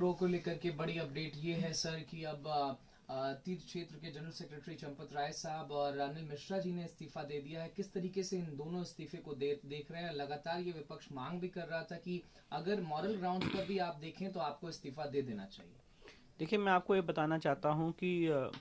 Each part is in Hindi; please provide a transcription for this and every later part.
प्रो को लेकर के बड़ी अपडेट ये है सर कि अब तीर्थ क्षेत्र के जनरल सेक्रेटरी चंपत राय साहब और अनिल मिश्रा जी ने इस्तीफा दे दिया है। किस तरीके से इन दोनों इस्तीफे को देख रहे हैं? लगातार ये विपक्ष मांग भी कर रहा था कि अगर मॉरल ग्राउंड पर भी आप देखें तो आपको इस्तीफा दे देना चाहिए। देखिए, मैं आपको ये बताना चाहता हूँ कि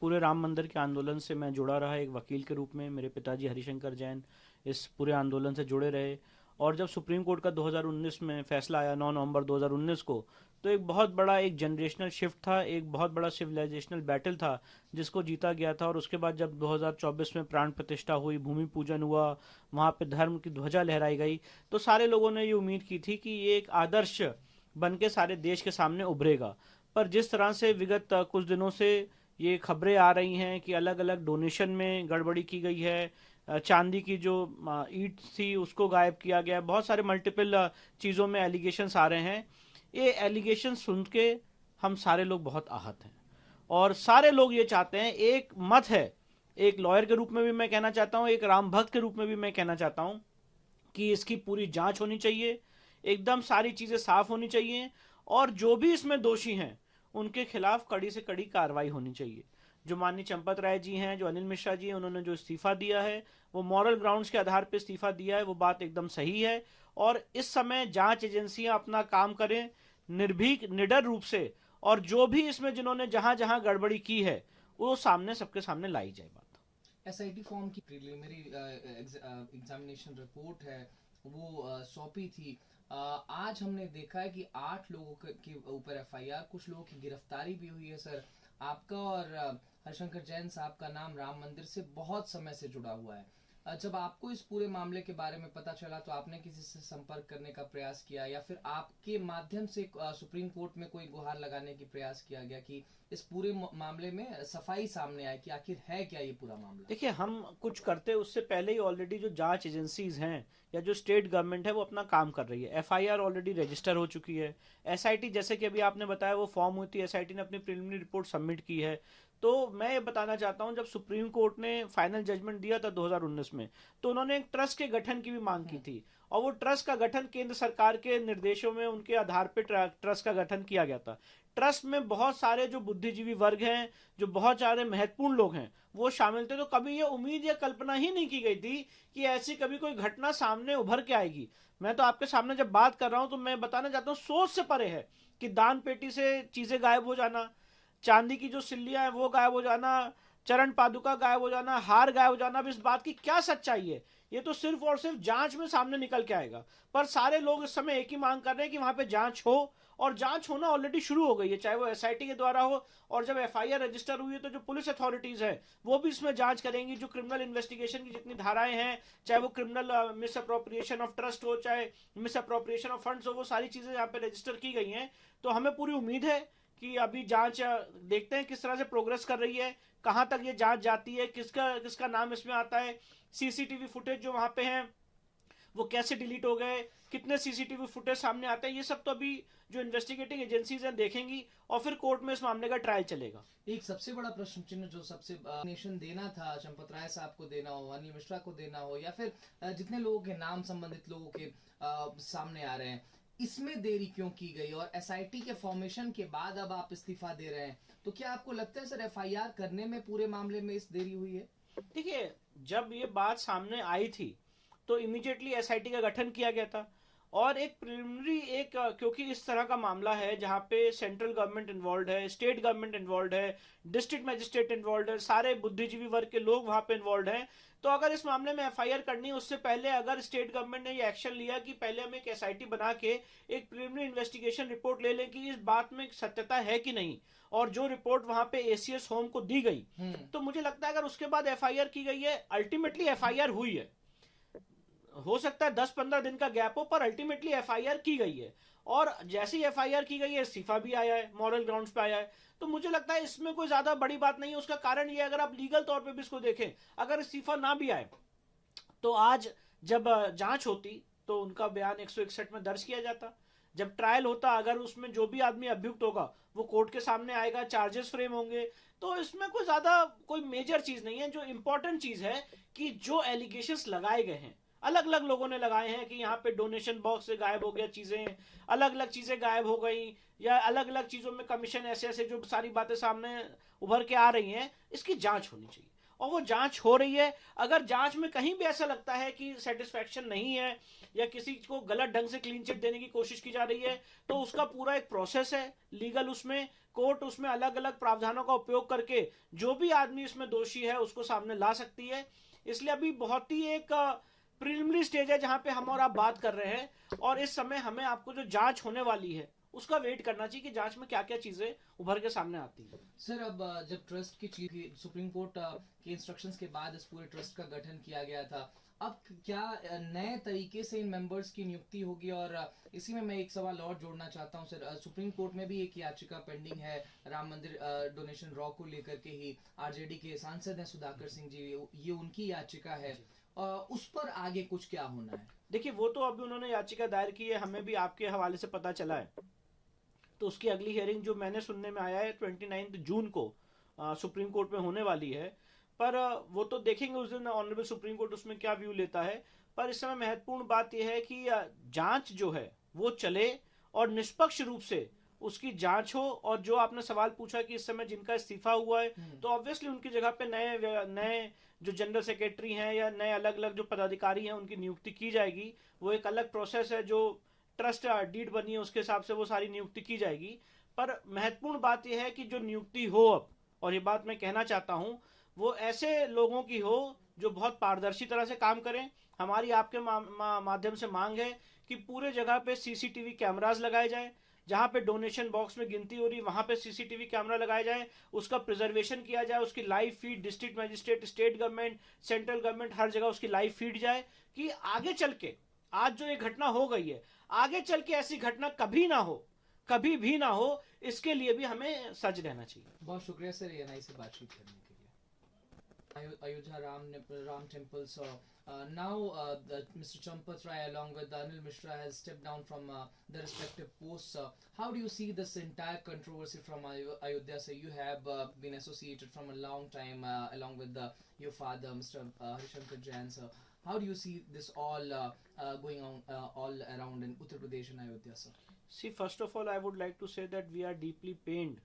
पूरे राम मंदिर के आंदोलन से मैं जुड़ा रहा एक वकील के रूप में। मेरे पिताजी हरिशंकर जैन इस पूरे आंदोलन से जुड़े रहे, और जब सुप्रीम कोर्ट का 2019 में फैसला आया 9 नवंबर 2019 को, तो एक बहुत बड़ा एक जनरेशनल शिफ्ट था, एक बहुत बड़ा सिविलाइजेशनल बैटल था जिसको जीता गया था। और उसके बाद जब 2024 में प्राण प्रतिष्ठा हुई, भूमि पूजन हुआ, वहाँ पे धर्म की ध्वजा लहराई गई, तो सारे लोगों ने ये उम्मीद की थी कि ये एक आदर्श बन के सारे देश के सामने उभरेगा। पर जिस तरह से विगत कुछ दिनों से ये खबरें आ रही हैं कि अलग अलग डोनेशन में गड़बड़ी की गई है, चांदी की जो ईंट थी उसको गायब किया गया, बहुत सारे मल्टीपल चीज़ों में एलिगेशंस आ रहे हैं। ये एलिगेशन सुन के हम सारे लोग बहुत आहत हैं, और सारे लोग ये चाहते हैं, एक मत है, एक लॉयर के रूप में भी मैं कहना चाहता हूँ, एक राम भक्त के रूप में भी मैं कहना चाहता हूँ कि इसकी पूरी जांच होनी चाहिए, एकदम सारी चीज़ें साफ होनी चाहिए, और जो भी इसमें दोषी हैं उनके खिलाफ कड़ी से कड़ी कार्रवाई होनी चाहिए। जो माननीय चंपत राय जी हैं, जो अनिल मिश्रा जी हैं, उन्होंने जो इस्तीफा दिया है वो मॉरल ग्राउंड्स के आधार पर इस्तीफा दिया है, वो बात एकदम सही है। और इस समय जांच एजेंसियां अपना काम करें निर्भीक निडर रूप से, और जो भी इसमें जिन्होंने जहां जहां गड़बड़ी की है वो सामने सबके सामने लाई जाए बात। एसआईटी फॉर्म की प्रीलिमिनरी एग्जामिनेशन रिपोर्ट है वो सौंपी थी। आज हमने देखा है कि 8 लोगों के ऊपर एफआईआर, कुछ लोगों की गिरफ्तारी भी हुई है। सर, आपका और हरिशंकर जैन साहब का नाम राम मंदिर से बहुत समय से जुड़ा हुआ है। जब आपको इस पूरे मामले के बारे में पता चला तो आपने किसी से संपर्क करने का प्रयास किया, या फिर आपके माध्यम से सुप्रीम कोर्ट में कोई गुहार लगाने की प्रयास किया गया कि इस पूरे मामले में सफाई सामने आए कि आखिर है क्या ये पूरा मामला? देखिए, हम कुछ करते उससे पहले ही ऑलरेडी जो जांच एजेंसीज हैं या जो स्टेट गवर्नमेंट है वो अपना काम कर रही है। एफआईआर ऑलरेडी रजिस्टर हो चुकी है। एसआईटी, जैसे कि अभी आपने बताया, वो फॉर्म हुई थी, एसआईटी ने अपनी प्रिलिमिनरी रिपोर्ट सबमिट की है। तो मैं ये बताना चाहता हूं, जब सुप्रीम कोर्ट ने फाइनल जजमेंट दिया था 2019 में, तो उन्होंने एक ट्रस्ट के गठन की भी मांग की थी, और वो ट्रस्ट का गठन केंद्र सरकार के निर्देशों में उनके आधार पर ट्रस्ट का गठन किया गया था। ट्रस्ट में बहुत सारे जो बुद्धिजीवी वर्ग हैं, जो बहुत सारे महत्वपूर्ण लोग हैं, वो शामिल थे। तो कभी ये उम्मीद या कल्पना ही नहीं की गई थी कि ऐसी कभी कोई घटना सामने उभर के आएगी। मैं तो आपके सामने जब बात कर रहा हूं तो मैं बताना चाहता हूं, सोच से परे है कि दान पेटी से चीजें गायब हो जाना, चांदी की जो सिल्लियां हैं वो गायब हो जाना, चरण पादुका गायब हो जाना, हार गायब हो जाना, अब इस बात की क्या सच्चाई है ये तो सिर्फ और सिर्फ जांच में सामने निकल के आएगा। पर सारे लोग इस समय एक ही मांग कर रहे हैं कि वहां पे जांच हो, और जांच होना ऑलरेडी शुरू हो गई है, चाहे वो एसआईटी के द्वारा हो, और जब एफआईआर रजिस्टर हुई है तो जो पुलिस अथॉरिटीज है वो भी इसमें जांच करेंगी। जो क्रिमिनल इन्वेस्टिगेशन की जितनी धाराएं हैं, चाहे वो criminal miss appropriation of trust हो, चाहे मिस अप्रोप्रिएशन ऑफ फंड्स हो, वो सारी चीजें यहाँ पे रजिस्टर की गई हैं। तो हमें पूरी उम्मीद है कि अभी जांच देखते हैं किस तरह से प्रोग्रेस कर रही है, कहां तक ये जांच जाती है, किसका किसका नाम इसमें आता है, सीसीटीवी फुटेज जो वहां पे हैं वो कैसे डिलीट हो गए, कितने सीसीटीवी फुटेज सामने आते हैं, ये सब तो अभी जो इन्वेस्टिगेटिंग एजेंसीज हैं देखेंगी, और फिर कोर्ट में इस मामले का ट्रायल चलेगा। एक सबसे बड़ा प्रश्न चिन्ह जो सबसे नेशन देना था, चंपत राय साहब को देना हो, अनिल मिश्रा को देना हो, या फिर जितने लोगों के नाम संबंधित लोगों के सामने आ रहे हैं, इसमें देरी क्यों की गई? और एसआईटी के फॉर्मेशन के बाद अब आप इस्तीफा दे रहे हैं, तो क्या आपको लगता है सर एफआईआर करने में पूरे मामले में इस देरी हुई है? देखिए, जब ये बात सामने आई थी तो इमीडिएटली एसआईटी का गठन किया गया था, और एक प्रिलिमिनरी एक क्योंकि इस तरह का मामला है जहां पे सेंट्रल गवर्नमेंट इन्वॉल्व है, स्टेट गवर्नमेंट इन्वॉल्व है, डिस्ट्रिक्ट मजिस्ट्रेट इन्वॉल्व है, सारे बुद्धिजीवी वर्ग के लोग वहां पे इन्वॉल्व हैं। तो अगर इस मामले में एफआईआर करनी है, उससे पहले अगर स्टेट गवर्नमेंट ने ये एक्शन लिया कि पहले हम एक एसआईटी बना के एक प्रिलिमिनरी इन्वेस्टिगेशन रिपोर्ट ले लें कि इस बात में सत्यता है कि नहीं, और जो रिपोर्ट वहां पे एसीएस होम को दी गई, तो मुझे लगता है अगर उसके बाद एफआईआर की गई है, अल्टीमेटली एफआईआर हुई है, हो सकता है 10-15 दिन का गैप हो, पर अल्टीमेटली एफआईआर की गई है, और जैसी एफआईआर की गई है इस्तीफा भी आया है, मॉरल ग्राउंड्स पे आया है। तो मुझे लगता है इसमें कोई ज्यादा बड़ी बात नहीं है। उसका कारण ये, अगर आप लीगल तौर पे भी इसको देखें, अगर इस्तीफा ना भी आए तो आज जब जांच होती तो उनका बयान 161 में दर्ज किया जाता, जब ट्रायल होता अगर उसमें जो भी आदमी अभियुक्त होगा वो कोर्ट के सामने आएगा, चार्जेस फ्रेम होंगे। तो इसमें कोई ज्यादा कोई मेजर चीज नहीं है। जो इंपॉर्टेंट चीज है कि जो एलिगेशंस लगाए गए हैं अलग अलग लोगों ने लगाए हैं कि यहाँ पे डोनेशन बॉक्स से गायब हो गया चीजें, अलग अलग चीजें गायब हो गई, या अलग अलग चीजों में कमीशन, ऐसे ऐसे जो सारी बातें सामने उभर के आ रही हैं, इसकी जांच होनी चाहिए। और वो जांच हो रही है। अगर जांच में कहीं भी ऐसा लगता है कि सेटिस्फैक्शन नहीं है या किसी को गलत ढंग से क्लीन चिट देने की कोशिश की जा रही है, तो उसका पूरा एक प्रोसेस है लीगल, उसमें कोर्ट उसमें अलग अलग प्रावधानों का उपयोग करके जो भी आदमी इसमें दोषी है उसको सामने ला सकती है। इसलिए अभी बहुत ही एक प्रिलिमिनरी स्टेज है जहां पे हम और आप बात कर रहे हैं, और इस समय हमें आपको जो जांच होने वाली है उसका वेट करना चाहिए कि जांच में क्या क्या चीजें उभर के सामने आती है। सर, अब जब ट्रस्ट की चीफ सुप्रीम कोर्ट के इंस्ट्रक्शंस के बाद इस पूरे ट्रस्ट का गठन किया गया था, अब क्या नए तरीके से इन मेंबर्स की नियुक्ति होगी? और इसी में मैं एक सवाल और जोड़ना चाहता हूं सर, सुप्रीम कोर्ट में भी एक याचिका पेंडिंग है राम मंदिर डोनेशन रॉ को लेकर के ही। आरजेडी के सांसद हैं सुधाकर सिंह जी, ये उनकी याचिका है, उस पर आगे कुछ क्या होना है? देखिए, वो तो अभी उन्होंने याचिका दायर की है, हमें भी आपके हवाले से पता चला है, तो उसकी अगली हियरिंग जो मैंने सुनने में आया है 29 जून को सुप्रीम कोर्ट में होने वाली है। पर वो तो देखेंगे उस दिन ऑनरेबल सुप्रीम कोर्ट उसमें क्या व्यू लेता है। पर इस समय महत्वपूर्ण बात यह है कि जांच जो है वो चले और निष्पक्ष रूप से उसकी जांच हो। और जो आपने सवाल पूछा कि इस समय जिनका इस्तीफा हुआ है, तो ऑब्वियसली उनकी जगह पे नए नए जो जनरल सेक्रेटरी हैं या नए अलग अलग जो पदाधिकारी हैं उनकी नियुक्ति की जाएगी। वो एक अलग प्रोसेस है, जो ट्रस्ट डीड बनी है उसके हिसाब से वो सारी नियुक्ति की जाएगी। पर महत्वपूर्ण बात यह है कि जो नियुक्ति हो अब, और ये बात मैं कहना चाहता हूं, वो ऐसे लोगों की हो जो बहुत पारदर्शी तरह से काम करें। हमारी आपके माध्यम से मांग है कि पूरे जगह पे सीसीटीवी कैमरास लगाए जाए, जहां पे डोनेशन बॉक्स में गिनती हो रही वहां पे सीसीटीवी कैमरा लगाया जाए, उसका प्रिजर्वेशन किया जाए, उसकी live feed district magistrate, state government, central government, हर जगह उसकी लाइव फीड जाए, कि आगे चल के आज जो ये घटना हो गई है, आगे चल के ऐसी घटना कभी ना हो, कभी भी ना हो, इसके लिए भी हमें सज रहना चाहिए। बहुत शुक्रिया सर एएनआई से बातचीत करने के लिए। Ayodhya Ram temple. So now Mr. Champat Rai along with Anil Mishra has stepped down from the respective posts. How do you see this entire controversy from Ayodhya? So you have been associated from a long time along with your father, Mr. Harishankar Jain. So how do you see this all going on all around in Uttar Pradesh and Ayodhya, sir? See, first of all, I would like to say that we are deeply pained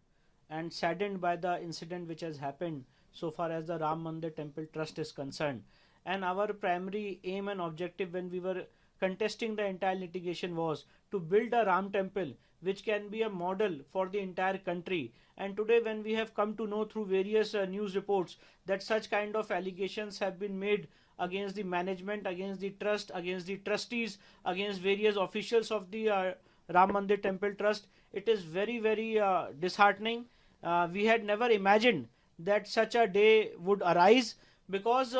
and saddened by the incident which has happened so far as the Ram Mandir Temple Trust is concerned. And our primary aim and objective when we were contesting the entire litigation was to build a Ram Temple which can be a model for the entire country. And today when we have come to know through various news reports that such kind of allegations have been made against the management, against the trust, against the trustees, against various officials of the Ram Mandir Temple Trust, it is very, very disheartening. We had never imagined that such a day would arise, because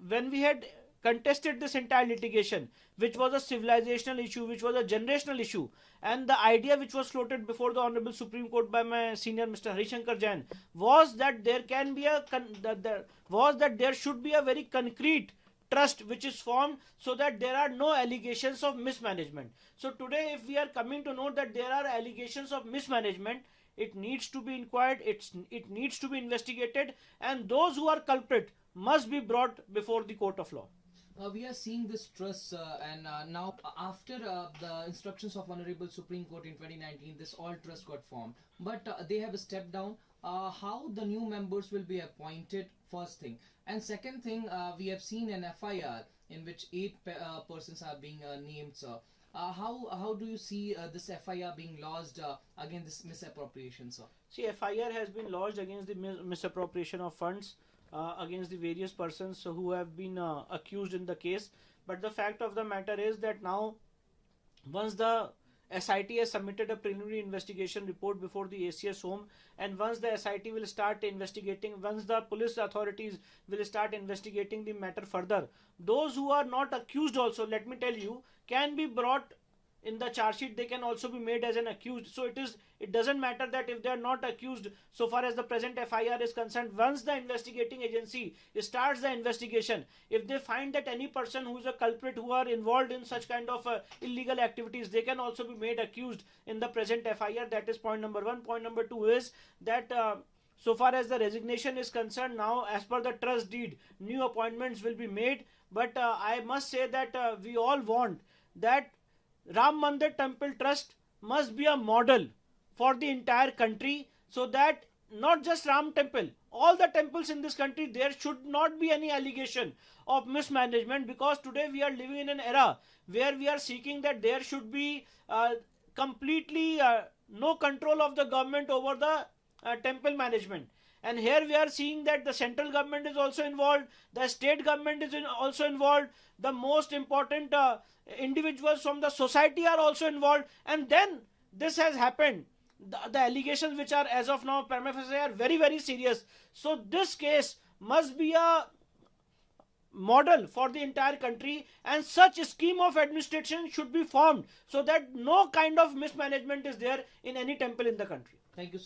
when we had contested this entire litigation, which was a civilizational issue, which was a generational issue, and the idea which was floated before the Honorable Supreme Court by my senior Mr. Harishankar Jain was that there can be that there should be a very concrete trust which is formed so that there are no allegations of mismanagement. So today if we are coming to know that there are allegations of mismanagement, it needs to be inquired, it needs to be investigated, and those who are culprit must be brought before the court of law. We are seeing this trust and now after the instructions of Honorable Supreme Court in 2019, this all trust got formed, but they have stepped down. How the new members will be appointed, first thing, and second thing, we have seen an FIR in which 8 persons are being named, sir. How do you see this FIR being lodged against this misappropriation, sir? See, FIR has been lodged against the misappropriation of funds against the various persons who have been accused in the case. But the fact of the matter is that now, once the SIT has submitted a preliminary investigation report before the ACS home, and once the SIT will start investigating, once the police authorities will start investigating the matter further, those who are not accused also, let me tell you, can be brought in the charge sheet. They can also be made as an accused. So it doesn't matter that if they are not accused so far as the present FIR is concerned. Once the investigating agency starts the investigation, if they find that any person who is a culprit, who are involved in such kind of illegal activities, they can also be made accused in the present FIR. That is point number 1. Point number 2 is that so far as the resignation is concerned, now as per the trust deed, new appointments will be made. But I must say that we all want that Ram Mandir Temple Trust must be a model for the entire country, so that not just Ram Temple, all the temples in this country, there should not be any allegation of mismanagement, because today we are living in an era where we are seeking that there should be completely no control of the government over the temple management. And here we are seeing that the central government is also involved, the state government is also involved, the most important individuals from the society are also involved, and then this has happened. The allegations which are as of now prima facie are very, very serious. So this case must be a model for the entire country, and such a scheme of administration should be formed so that no kind of mismanagement is there in any temple in the country. Thank you.